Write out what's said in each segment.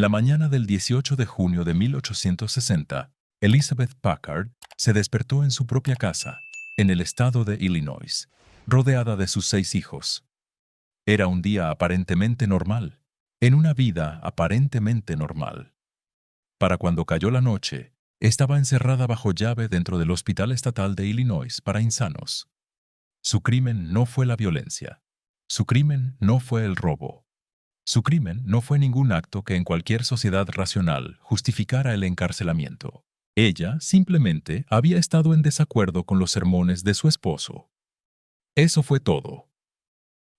En la mañana del 18 de junio de 1860, Elizabeth Packard se despertó en su propia casa, en el estado de Illinois, rodeada de sus 6 hijos. Era un día aparentemente normal, en una vida aparentemente normal. Para cuando cayó la noche, estaba encerrada bajo llave dentro del Hospital Estatal de Illinois para insanos. Su crimen no fue la violencia. Su crimen no fue el robo. Su crimen no fue ningún acto que en cualquier sociedad racional justificara el encarcelamiento. Ella simplemente había estado en desacuerdo con los sermones de su esposo. Eso fue todo.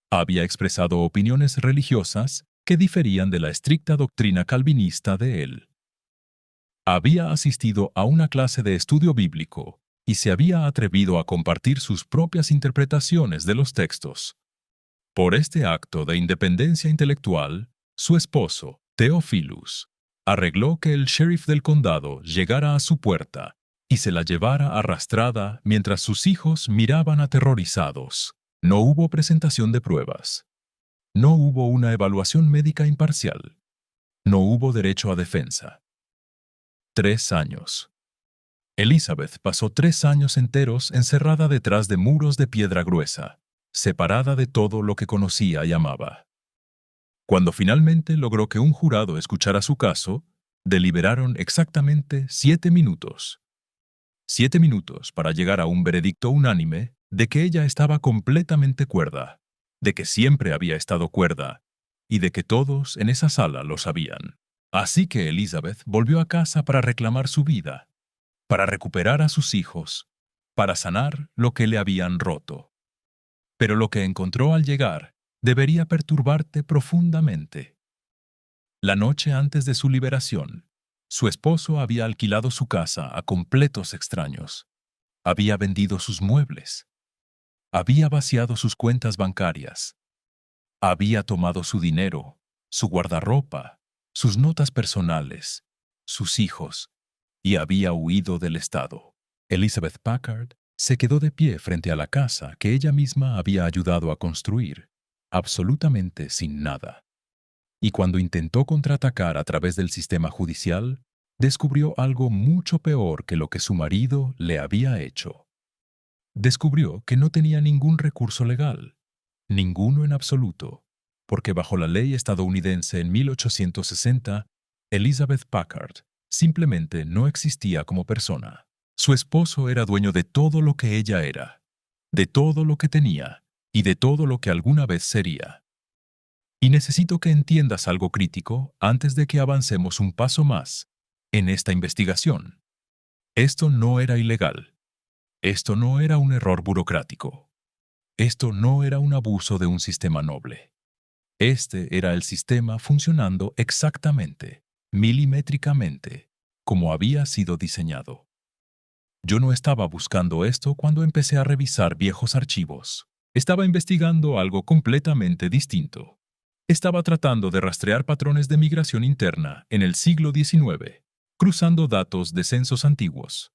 Había expresado opiniones religiosas que diferían de la estricta doctrina calvinista de él. Había asistido a una clase de estudio bíblico y se había atrevido a compartir sus propias interpretaciones de los textos. Por este acto de independencia intelectual, su esposo, Theophilus, arregló que el sheriff del condado llegara a su puerta y se la llevara arrastrada mientras sus hijos miraban aterrorizados. No hubo presentación de pruebas. No hubo una evaluación médica imparcial. No hubo derecho a defensa. 3 años. Elizabeth pasó 3 años enteros encerrada detrás de muros de piedra gruesa, separada de todo lo que conocía y amaba. Cuando finalmente logró que un jurado escuchara su caso, deliberaron exactamente 7 minutos. 7 minutos para llegar a un veredicto unánime de que ella estaba completamente cuerda, de que siempre había estado cuerda, y de que todos en esa sala lo sabían. Así que Elizabeth volvió a casa para reclamar su vida, para recuperar a sus hijos, para sanar lo que le habían roto. Pero lo que encontró al llegar debería perturbarte profundamente. La noche antes de su liberación, su esposo había alquilado su casa a completos extraños. Había vendido sus muebles. Había vaciado sus cuentas bancarias. Había tomado su dinero, su guardarropa, sus notas personales, sus hijos, y había huido del estado. Elizabeth Packard se quedó de pie frente a la casa que ella misma había ayudado a construir, absolutamente sin nada. Y cuando intentó contraatacar a través del sistema judicial, descubrió algo mucho peor que lo que su marido le había hecho. Descubrió que no tenía ningún recurso legal, ninguno en absoluto, porque bajo la ley estadounidense en 1860, Elizabeth Packard simplemente no existía como persona. Su esposo era dueño de todo lo que ella era, de todo lo que tenía y de todo lo que alguna vez sería. Y necesito que entiendas algo crítico antes de que avancemos un paso más en esta investigación. Esto no era ilegal. Esto no era un error burocrático. Esto no era un abuso de un sistema noble. Este era el sistema funcionando exactamente, milimétricamente, como había sido diseñado. Yo no estaba buscando esto cuando empecé a revisar viejos archivos. Estaba investigando algo completamente distinto. Estaba tratando de rastrear patrones de migración interna en el siglo XIX, cruzando datos de censos antiguos.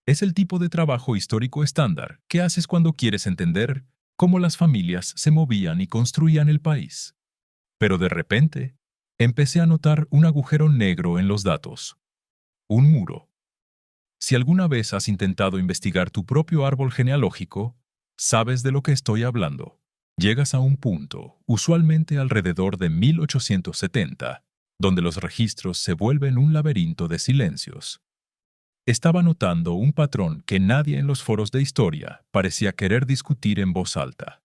Es el tipo de trabajo histórico estándar que haces cuando quieres entender cómo las familias se movían y construían el país. Pero de repente, empecé a notar un agujero negro en los datos. Un muro. Si alguna vez has intentado investigar tu propio árbol genealógico, sabes de lo que estoy hablando. Llegas a un punto, usualmente alrededor de 1870, donde los registros se vuelven un laberinto de silencios. Estaba notando un patrón que nadie en los foros de historia parecía querer discutir en voz alta.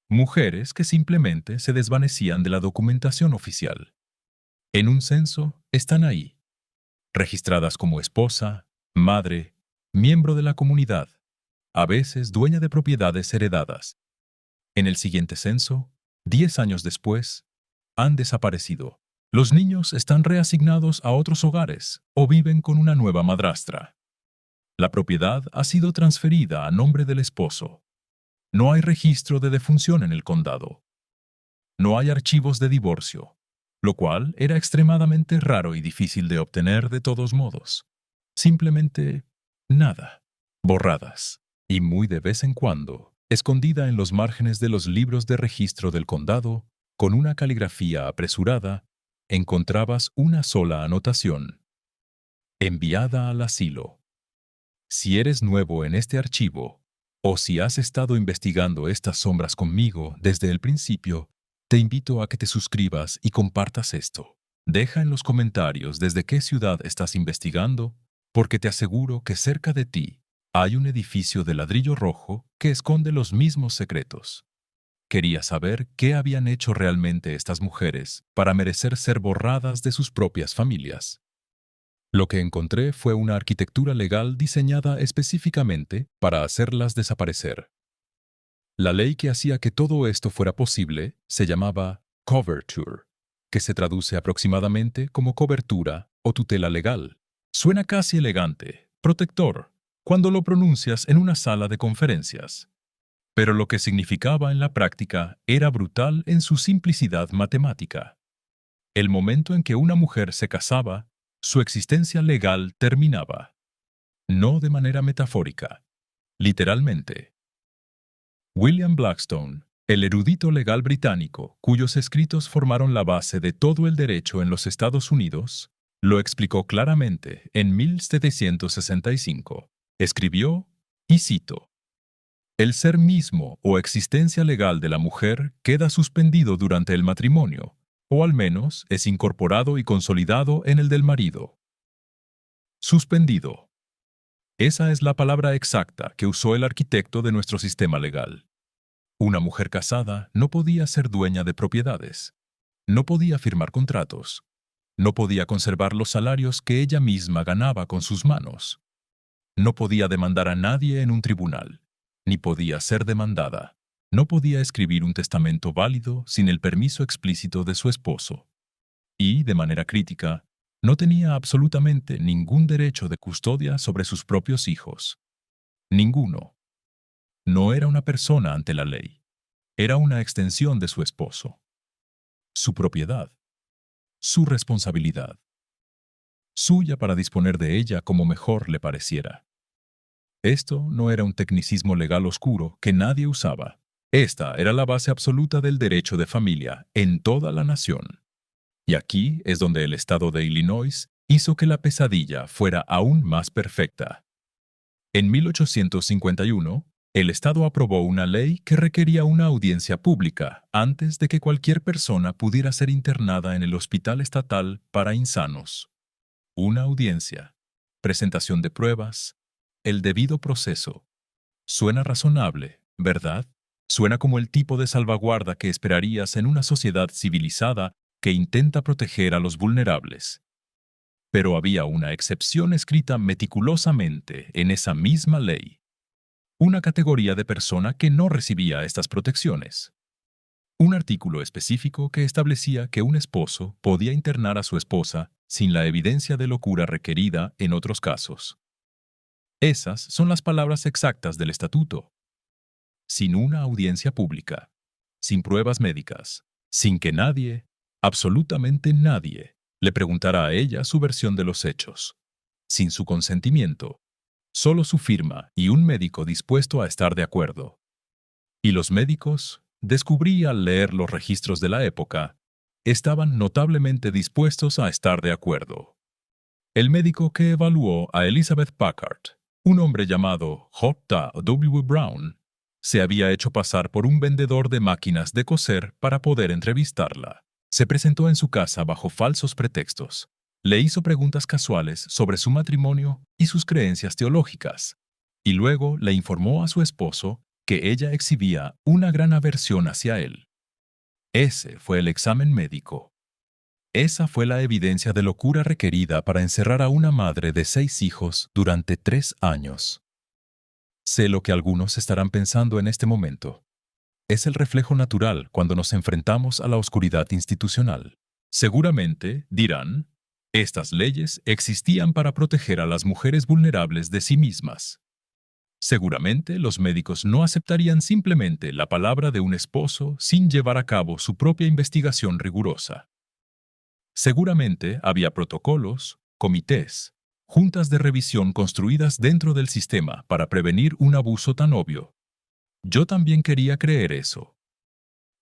Mujeres que simplemente se desvanecían de la documentación oficial. En un censo están ahí, registradas como esposa, madre, miembro de la comunidad, a veces dueña de propiedades heredadas. En el siguiente censo, 10 años después, han desaparecido. Los niños están reasignados a otros hogares o viven con una nueva madrastra. La propiedad ha sido transferida a nombre del esposo. No hay registro de defunción en el condado. No hay archivos de divorcio, lo cual era extremadamente raro y difícil de obtener de todos modos. Simplemente nada. Borradas. Y muy de vez en cuando, escondida en los márgenes de los libros de registro del condado, con una caligrafía apresurada, encontrabas una sola anotación: enviada al asilo. Si eres nuevo en este archivo, o si has estado investigando estas sombras conmigo desde el principio, te invito a que te suscribas y compartas esto. Deja en los comentarios desde qué ciudad estás investigando, porque te aseguro que cerca de ti hay un edificio de ladrillo rojo que esconde los mismos secretos. Quería saber qué habían hecho realmente estas mujeres para merecer ser borradas de sus propias familias. Lo que encontré fue una arquitectura legal diseñada específicamente para hacerlas desaparecer. La ley que hacía que todo esto fuera posible se llamaba coverture, que se traduce aproximadamente como cobertura o tutela legal. Suena casi elegante, protector, cuando lo pronuncias en una sala de conferencias. Pero lo que significaba en la práctica era brutal en su simplicidad matemática. El momento en que una mujer se casaba, su existencia legal terminaba. No de manera metafórica, literalmente. William Blackstone, el erudito legal británico cuyos escritos formaron la base de todo el derecho en los Estados Unidos, lo explicó claramente en 1765. Escribió, y cito: "El ser mismo o existencia legal de la mujer queda suspendido durante el matrimonio, o al menos es incorporado y consolidado en el del marido". Suspendido. Esa es la palabra exacta que usó el arquitecto de nuestro sistema legal. Una mujer casada no podía ser dueña de propiedades, no podía firmar contratos, no podía conservar los salarios que ella misma ganaba con sus manos, no podía demandar a nadie en un tribunal, ni podía ser demandada, no podía escribir un testamento válido sin el permiso explícito de su esposo. Y, de manera crítica, no tenía absolutamente ningún derecho de custodia sobre sus propios hijos. Ninguno. No era una persona ante la ley. Era una extensión de su esposo. Su propiedad. Su responsabilidad. Suya para disponer de ella como mejor le pareciera. Esto no era un tecnicismo legal oscuro que nadie usaba. Esta era la base absoluta del derecho de familia en toda la nación. Y aquí es donde el estado de Illinois hizo que la pesadilla fuera aún más perfecta. En 1851, el estado aprobó una ley que requería una audiencia pública antes de que cualquier persona pudiera ser internada en el hospital estatal para insanos. Una audiencia, presentación de pruebas, el debido proceso. Suena razonable, ¿verdad? Suena como el tipo de salvaguarda que esperarías en una sociedad civilizada que intenta proteger a los vulnerables. Pero había una excepción escrita meticulosamente en esa misma ley. Una categoría de persona que no recibía estas protecciones. Un artículo específico que establecía que un esposo podía internar a su esposa sin la evidencia de locura requerida en otros casos. Esas son las palabras exactas del estatuto. Sin una audiencia pública, sin pruebas médicas, sin que nadie, absolutamente nadie, le preguntara a ella su versión de los hechos, sin su consentimiento, solo su firma y un médico dispuesto a estar de acuerdo. Y los médicos, descubrí al leer los registros de la época, estaban notablemente dispuestos a estar de acuerdo. El médico que evaluó a Elizabeth Packard, un hombre llamado J. W. Brown, se había hecho pasar por un vendedor de máquinas de coser para poder entrevistarla. Se presentó en su casa bajo falsos pretextos. Le hizo preguntas casuales sobre su matrimonio y sus creencias teológicas, y luego le informó a su esposo que ella exhibía una gran aversión hacia él. Ese fue el examen médico. Esa fue la evidencia de locura requerida para encerrar a una madre de 6 hijos durante 3 años. Sé lo que algunos estarán pensando en este momento. Es el reflejo natural cuando nos enfrentamos a la oscuridad institucional. Seguramente, dirán, estas leyes existían para proteger a las mujeres vulnerables de sí mismas. Seguramente los médicos no aceptarían simplemente la palabra de un esposo sin llevar a cabo su propia investigación rigurosa. Seguramente había protocolos, comités, juntas de revisión construidas dentro del sistema para prevenir un abuso tan obvio. Yo también quería creer eso.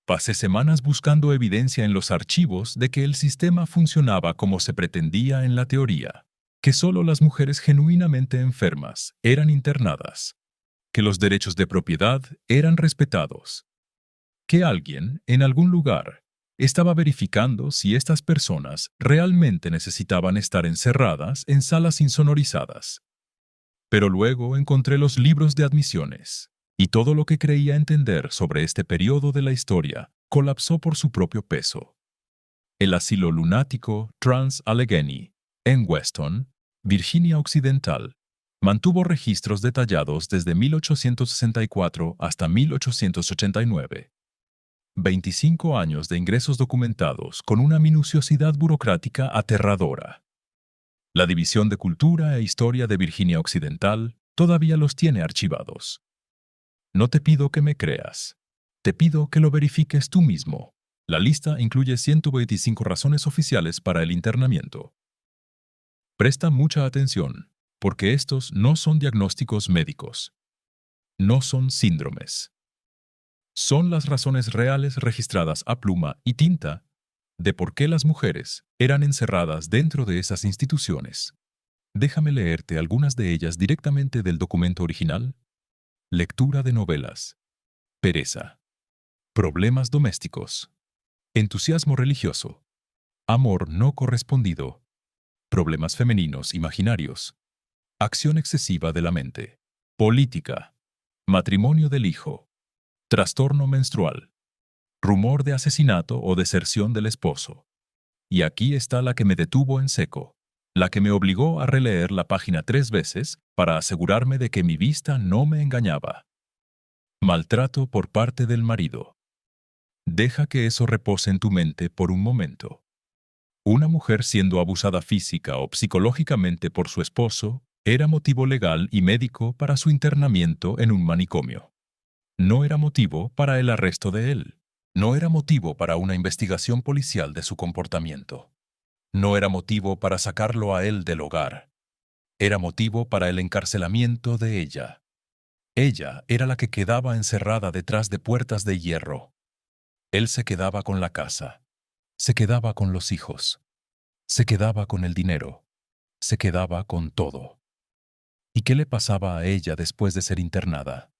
Pasé semanas buscando evidencia en los archivos de que el sistema funcionaba como se pretendía en la teoría, que solo las mujeres genuinamente enfermas eran internadas, que los derechos de propiedad eran respetados, que alguien, en algún lugar, estaba verificando si estas personas realmente necesitaban estar encerradas en salas insonorizadas. Pero luego encontré los libros de admisiones, y todo lo que creía entender sobre este periodo de la historia colapsó por su propio peso. El asilo lunático Trans-Allegheny, en Weston, Virginia Occidental, mantuvo registros detallados desde 1864 hasta 1889. 25 años de ingresos documentados con una minuciosidad burocrática aterradora. La División de Cultura e Historia de Virginia Occidental todavía los tiene archivados. No te pido que me creas. Te pido que lo verifiques tú mismo. La lista incluye 125 razones oficiales para el internamiento. Presta mucha atención, porque estos no son diagnósticos médicos. No son síndromes. Son las razones reales registradas a pluma y tinta de por qué las mujeres eran encerradas dentro de esas instituciones. Déjame leerte algunas de ellas directamente del documento original. Lectura de novelas. Pereza. Problemas domésticos. Entusiasmo religioso. Amor no correspondido. Problemas femeninos imaginarios. Acción excesiva de la mente. Política. Matrimonio del hijo. Trastorno menstrual. Rumor de asesinato o deserción del esposo. Y aquí está la que me detuvo en seco, la que me obligó a releer la página 3 veces para asegurarme de que mi vista no me engañaba. Maltrato por parte del marido. Deja que eso repose en tu mente por un momento. Una mujer siendo abusada física o psicológicamente por su esposo era motivo legal y médico para su internamiento en un manicomio. No era motivo para el arresto de él. No era motivo para una investigación policial de su comportamiento. No era motivo para sacarlo a él del hogar. Era motivo para el encarcelamiento de ella. Ella era la que quedaba encerrada detrás de puertas de hierro. Él se quedaba con la casa. Se quedaba con los hijos. Se quedaba con el dinero. Se quedaba con todo. ¿Y qué le pasaba a ella después de ser internada?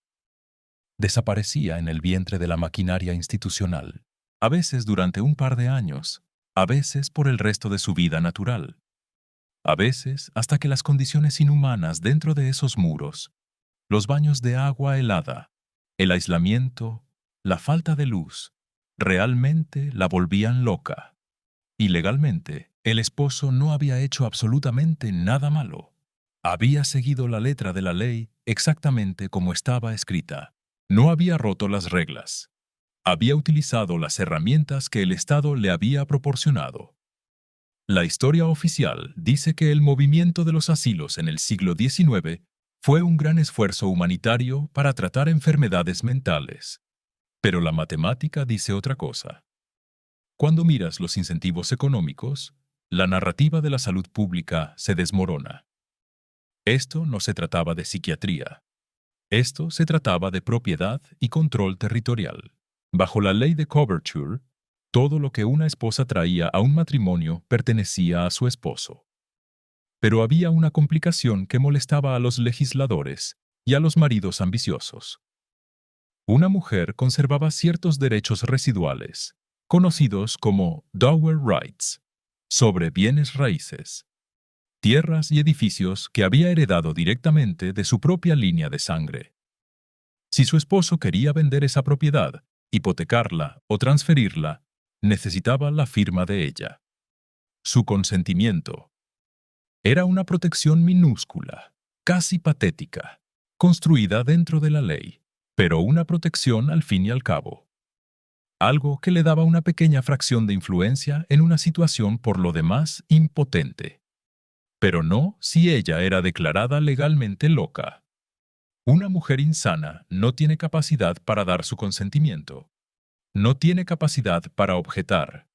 Desaparecía en el vientre de la maquinaria institucional, a veces durante un par de años, a veces por el resto de su vida natural, a veces hasta que las condiciones inhumanas dentro de esos muros, los baños de agua helada, el aislamiento, la falta de luz, realmente la volvían loca. Y legalmente, el esposo no había hecho absolutamente nada malo. Había seguido la letra de la ley exactamente como estaba escrita. No había roto las reglas. Había utilizado las herramientas que el Estado le había proporcionado. La historia oficial dice que el movimiento de los asilos en el siglo XIX fue un gran esfuerzo humanitario para tratar enfermedades mentales. Pero la matemática dice otra cosa. Cuando miras los incentivos económicos, la narrativa de la salud pública se desmorona. Esto no se trataba de psiquiatría. Esto se trataba de propiedad y control territorial. Bajo la ley de coverture, todo lo que una esposa traía a un matrimonio pertenecía a su esposo. Pero había una complicación que molestaba a los legisladores y a los maridos ambiciosos. Una mujer conservaba ciertos derechos residuales, conocidos como dower rights, sobre bienes raíces, tierras y edificios que había heredado directamente de su propia línea de sangre. Si su esposo quería vender esa propiedad, hipotecarla o transferirla, necesitaba la firma de ella. Su consentimiento. Era una protección minúscula, casi patética, construida dentro de la ley, pero una protección al fin y al cabo. Algo que le daba una pequeña fracción de influencia en una situación por lo demás impotente. Pero no si ella era declarada legalmente loca. Una mujer insana no tiene capacidad para dar su consentimiento. No tiene capacidad para objetar.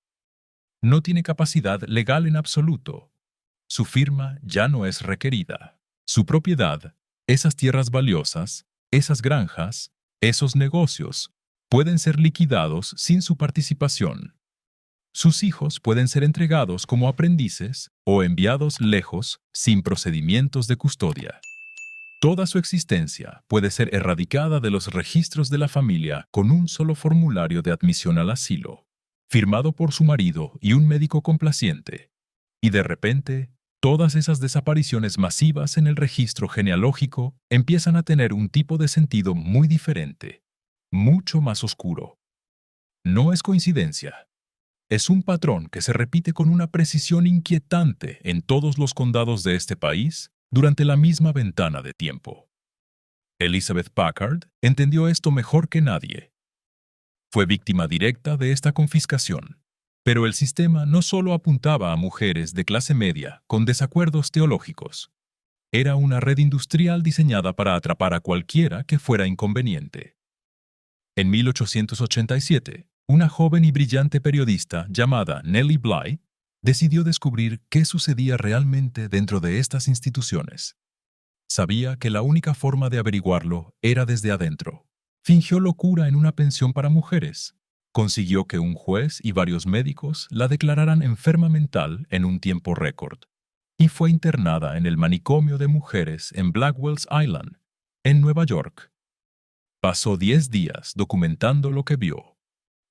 No tiene capacidad legal en absoluto. Su firma ya no es requerida. Su propiedad, esas tierras valiosas, esas granjas, esos negocios, pueden ser liquidados sin su participación. Sus hijos pueden ser entregados como aprendices o enviados lejos sin procedimientos de custodia. Toda su existencia puede ser erradicada de los registros de la familia con un solo formulario de admisión al asilo, firmado por su marido y un médico complaciente. Y de repente, todas esas desapariciones masivas en el registro genealógico empiezan a tener un tipo de sentido muy diferente, mucho más oscuro. No es coincidencia. Es un patrón que se repite con una precisión inquietante en todos los condados de este país durante la misma ventana de tiempo. Elizabeth Packard entendió esto mejor que nadie. Fue víctima directa de esta confiscación, pero el sistema no solo apuntaba a mujeres de clase media con desacuerdos teológicos. Era una red industrial diseñada para atrapar a cualquiera que fuera inconveniente. En 1887, una joven y brillante periodista llamada Nellie Bly decidió descubrir qué sucedía realmente dentro de estas instituciones. Sabía que la única forma de averiguarlo era desde adentro. Fingió locura en una pensión para mujeres. Consiguió que un juez y varios médicos la declararan enferma mental en un tiempo récord. Y fue internada en el manicomio de mujeres en Blackwell's Island, en Nueva York. Pasó 10 días documentando lo que vio.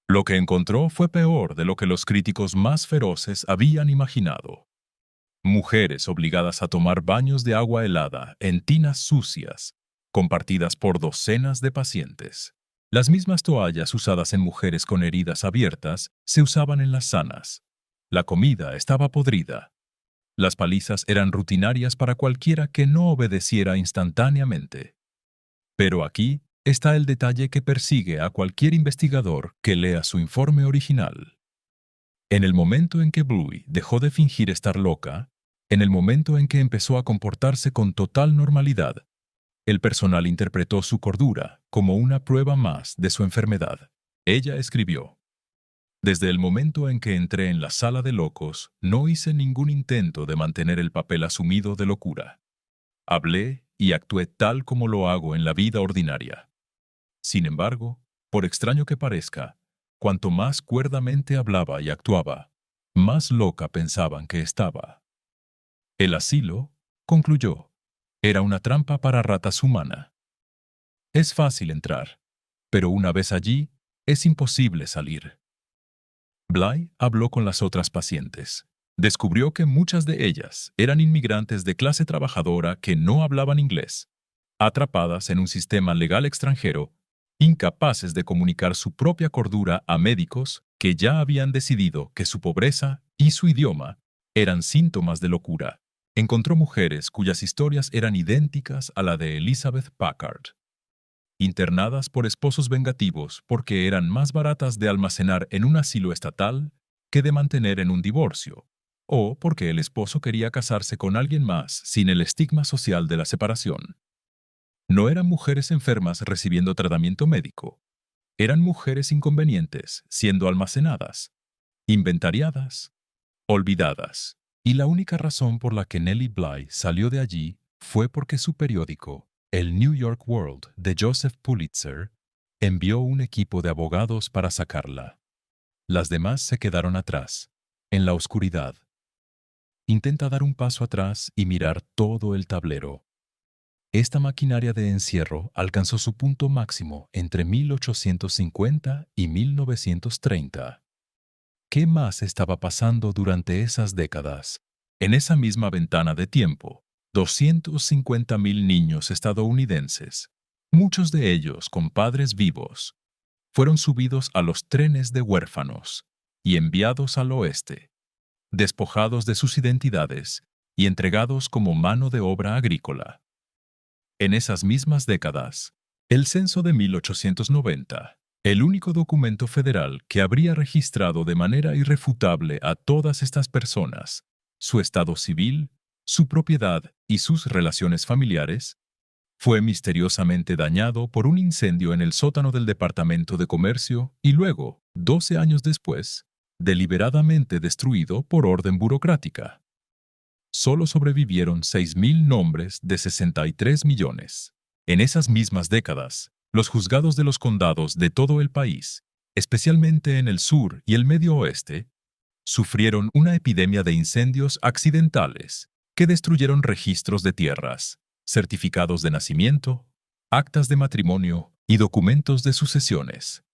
Lo que encontró fue peor de lo que los críticos más feroces habían imaginado. Mujeres obligadas a tomar baños de agua helada en tinas sucias, compartidas por docenas de pacientes. Las mismas toallas usadas en mujeres con heridas abiertas se usaban en las sanas. La comida estaba podrida. Las palizas eran rutinarias para cualquiera que no obedeciera instantáneamente. Pero aquí está el detalle que persigue a cualquier investigador que lea su informe original. En el momento en que Bluey dejó de fingir estar loca, en el momento en que empezó a comportarse con total normalidad, el personal interpretó su cordura como una prueba más de su enfermedad. Ella escribió: «Desde el momento en que entré en la sala de locos, no hice ningún intento de mantener el papel asumido de locura. Hablé y actué tal como lo hago en la vida ordinaria. Sin embargo, por extraño que parezca, cuanto más cuerdamente hablaba y actuaba, más loca pensaban que estaba». El asilo, concluyó, era una trampa para ratas humana. Es fácil entrar, pero una vez allí, es imposible salir. Bly habló con las otras pacientes. Descubrió que muchas de ellas eran inmigrantes de clase trabajadora que no hablaban inglés, atrapadas en un sistema legal extranjero, incapaces de comunicar su propia cordura a médicos que ya habían decidido que su pobreza y su idioma eran síntomas de locura. Encontró mujeres cuyas historias eran idénticas a la de Elizabeth Packard, internadas por esposos vengativos porque eran más baratas de almacenar en un asilo estatal que de mantener en un divorcio, o porque el esposo quería casarse con alguien más sin el estigma social de la separación. No eran mujeres enfermas recibiendo tratamiento médico, eran mujeres inconvenientes siendo almacenadas, inventariadas, olvidadas. Y la única razón por la que Nellie Bly salió de allí fue porque su periódico, el New York World de Joseph Pulitzer, envió un equipo de abogados para sacarla. Las demás se quedaron atrás, en la oscuridad. Intenta dar un paso atrás y mirar todo el tablero. Esta maquinaria de encierro alcanzó su punto máximo entre 1850 y 1930. ¿Qué más estaba pasando durante esas décadas? En esa misma ventana de tiempo, 250,000 niños estadounidenses, muchos de ellos con padres vivos, fueron subidos a los trenes de huérfanos y enviados al oeste, despojados de sus identidades y entregados como mano de obra agrícola. En esas mismas décadas, el censo de 1890, el único documento federal que habría registrado de manera irrefutable a todas estas personas, su estado civil, su propiedad y sus relaciones familiares, fue misteriosamente dañado por un incendio en el sótano del Departamento de Comercio y luego, 12 años después, deliberadamente destruido por orden burocrática. Solo sobrevivieron 6,000 nombres de 63 millones. En esas mismas décadas, Los juzgados de los condados de todo el país, especialmente en el sur y el medio oeste, sufrieron una epidemia de incendios accidentales que destruyeron registros de tierras, certificados de nacimiento, actas de matrimonio y documentos de sucesiones.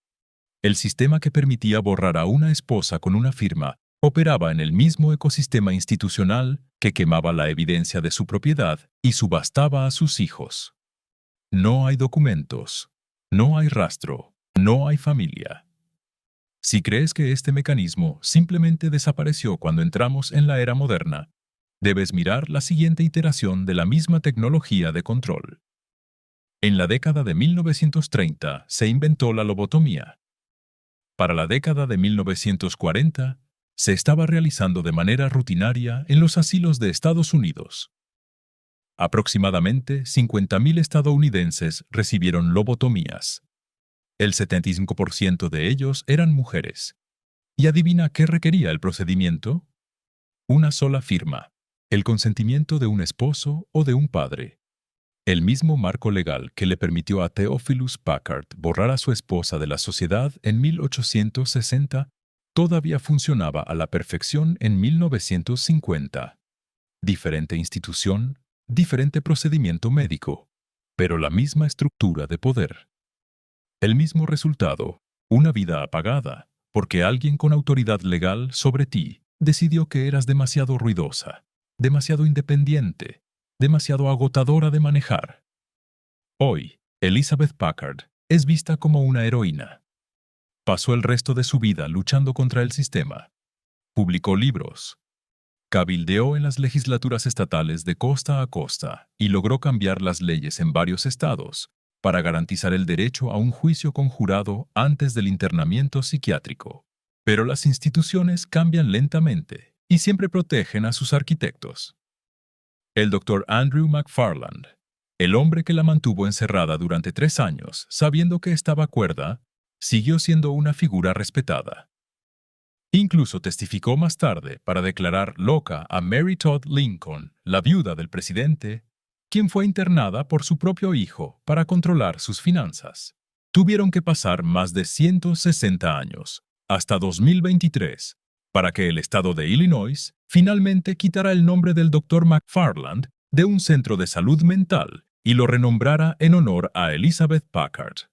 El sistema que permitía borrar a una esposa con una firma operaba en el mismo ecosistema institucional que quemaba la evidencia de su propiedad y subastaba a sus hijos. No hay documentos, no hay rastro, no hay familia. Si crees que este mecanismo simplemente desapareció cuando entramos en la era moderna, debes mirar la siguiente iteración de la misma tecnología de control. En la década de 1930 se inventó la lobotomía. Para la década de 1940, se estaba realizando de manera rutinaria en los asilos de Estados Unidos. Aproximadamente 50.000 estadounidenses recibieron lobotomías. El 75% de ellos eran mujeres. ¿Y adivina qué requería el procedimiento? Una sola firma, el consentimiento de un esposo o de un padre. El mismo marco legal que le permitió a Theophilus Packard borrar a su esposa de la sociedad en 1860 todavía funcionaba a la perfección en 1950. Diferente institución, diferente procedimiento médico, pero la misma estructura de poder. El mismo resultado, una vida apagada, porque alguien con autoridad legal sobre ti decidió que eras demasiado ruidosa, demasiado independiente, demasiado agotadora de manejar. Hoy, Elizabeth Packard es vista como una heroína. Pasó el resto de su vida luchando contra el sistema. Publicó libros. Cabildeó en las legislaturas estatales de costa a costa y logró cambiar las leyes en varios estados para garantizar el derecho a un juicio conjurado antes del internamiento psiquiátrico. Pero las instituciones cambian lentamente y siempre protegen a sus arquitectos. El Dr. Andrew McFarland, el hombre que la mantuvo encerrada durante 3 años, sabiendo que estaba cuerda, siguió siendo una figura respetada. Incluso testificó más tarde para declarar loca a Mary Todd Lincoln, la viuda del presidente, quien fue internada por su propio hijo para controlar sus finanzas. Tuvieron que pasar más de 160 años, hasta 2023, para que el estado de Illinois finalmente quitara el nombre del Dr. McFarland de un centro de salud mental y lo renombrara en honor a Elizabeth Packard.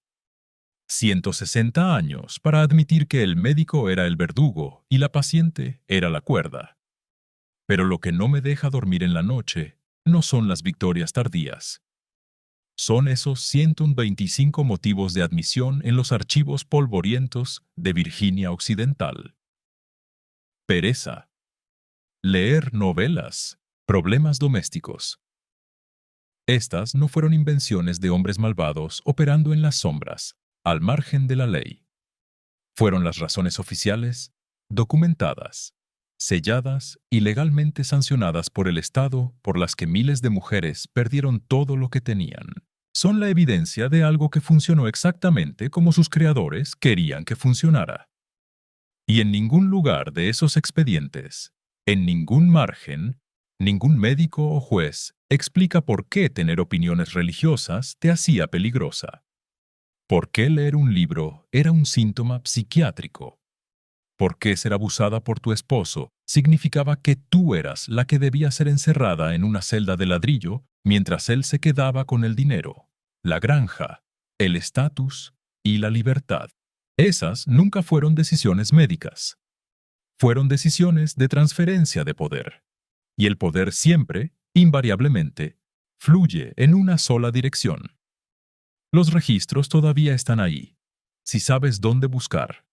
160 años para admitir que el médico era el verdugo y la paciente era la cuerda. Pero lo que no me deja dormir en la noche no son las victorias tardías. Son esos 125 motivos de admisión en los archivos polvorientos de Virginia Occidental. Pereza. Leer novelas. Problemas domésticos. Estas no fueron invenciones de hombres malvados operando en las sombras, al margen de la ley. Fueron las razones oficiales, documentadas, selladas y legalmente sancionadas por el Estado por las que miles de mujeres perdieron todo lo que tenían. Son la evidencia de algo que funcionó exactamente como sus creadores querían que funcionara. Y en ningún lugar de esos expedientes, en ningún margen, ningún médico o juez explica por qué tener opiniones religiosas te hacía peligrosa. ¿Por qué leer un libro era un síntoma psiquiátrico? ¿Por qué ser abusada por tu esposo significaba que tú eras la que debía ser encerrada en una celda de ladrillo mientras él se quedaba con el dinero, la granja, el estatus y la libertad? Esas nunca fueron decisiones médicas. Fueron decisiones de transferencia de poder. Y el poder siempre, invariablemente, fluye en una sola dirección. Los registros todavía están ahí, si sabes dónde buscar.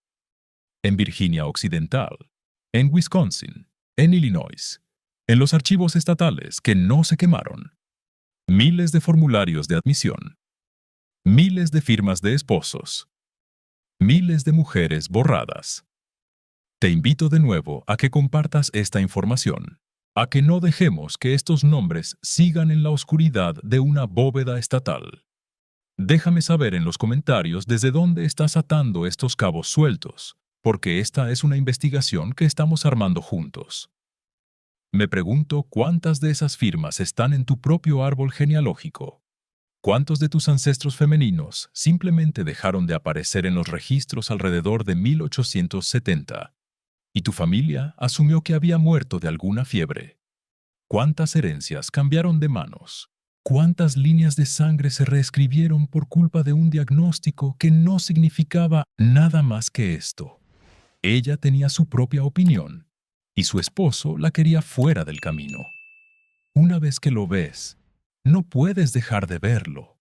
En Virginia Occidental, en Wisconsin, en Illinois, en los archivos estatales que no se quemaron. Miles de formularios de admisión. Miles de firmas de esposos. Miles de mujeres borradas. Te invito de nuevo a que compartas esta información, a que no dejemos que estos nombres sigan en la oscuridad de una bóveda estatal. Déjame saber en los comentarios desde dónde estás atando estos cabos sueltos, porque esta es una investigación que estamos armando juntos. Me pregunto cuántas de esas firmas están en tu propio árbol genealógico. ¿Cuántos de tus ancestros femeninos simplemente dejaron de aparecer en los registros alrededor de 1870? Y tu familia asumió que había muerto de alguna fiebre. ¿Cuántas herencias cambiaron de manos? ¿Cuántas líneas de sangre se reescribieron por culpa de un diagnóstico que no significaba nada más que esto? Ella tenía su propia opinión y su esposo la quería fuera del camino. Una vez que lo ves, no puedes dejar de verlo.